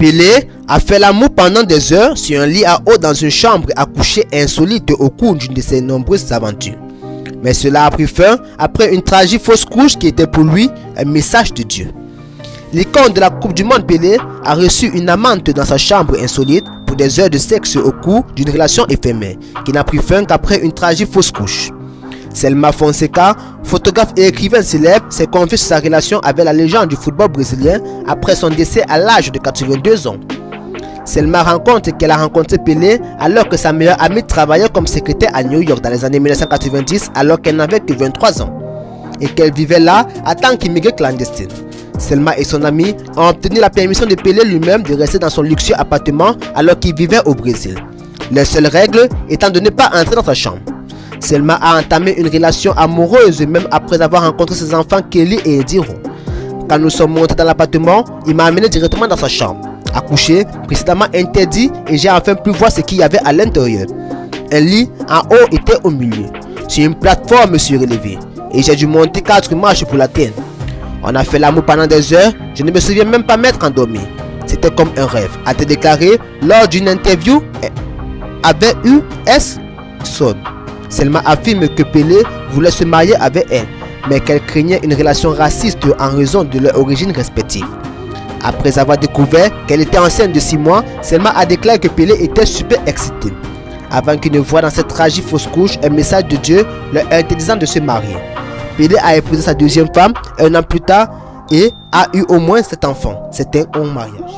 Pelé a fait l'amour pendant des heures sur un lit à eau dans une chambre à coucher insolite au cours d'une de ses nombreuses aventures. Mais cela a pris fin après une tragique fausse couche qui était pour lui un message de Dieu. L'icône de la Coupe du Monde Pelé a reçu une amante dans sa chambre insolite pour des heures de sexe au cours d'une relation éphémère qui n'a pris fin qu'après une tragique fausse couche. Selma Fonseca, photographe et écrivain célèbre, s'est confiée sur sa relation avec la légende du football brésilien après son décès à l'âge de 82 ans. Selma raconte qu'elle a rencontré Pelé alors que sa meilleure amie travaillait comme secrétaire à New York dans les années 1990 alors qu'elle n'avait que 23 ans et qu'elle vivait là en tant qu'immigrée clandestine. Selma et son ami ont obtenu la permission de Pelé lui-même de rester dans son luxueux appartement alors qu'il vivait au Brésil. Leur seule règle étant de ne pas entrer dans sa chambre. Selma a entamé une relation amoureuse même après avoir rencontré ses enfants Kelly et Eddie Rowe. Quand nous sommes montés dans l'appartement, il m'a amené directement dans sa chambre, à coucher, précédemment interdit, et j'ai enfin pu voir ce qu'il y avait à l'intérieur. Un lit en haut était au milieu, sur une plateforme surélevée, et j'ai dû monter 4 marches pour l'atteindre. On a fait l'amour pendant des heures, je ne me souviens même pas m'être endormi. C'était comme un rêve, a-t-elle déclaré lors d'une interview avec US Son. Selma affirme que Pelé voulait se marier avec elle, mais qu'elle craignait une relation raciste en raison de leur origine respective. Après avoir découvert qu'elle était enceinte de 6 mois, Selma a déclaré que Pelé était super excité, avant qu'il ne voie dans cette tragique fausse couche un message de Dieu leur interdisant de se marier. Pelé a épousé sa deuxième femme 1 an plus tard et a eu au moins 7 enfants. C'était un mariage.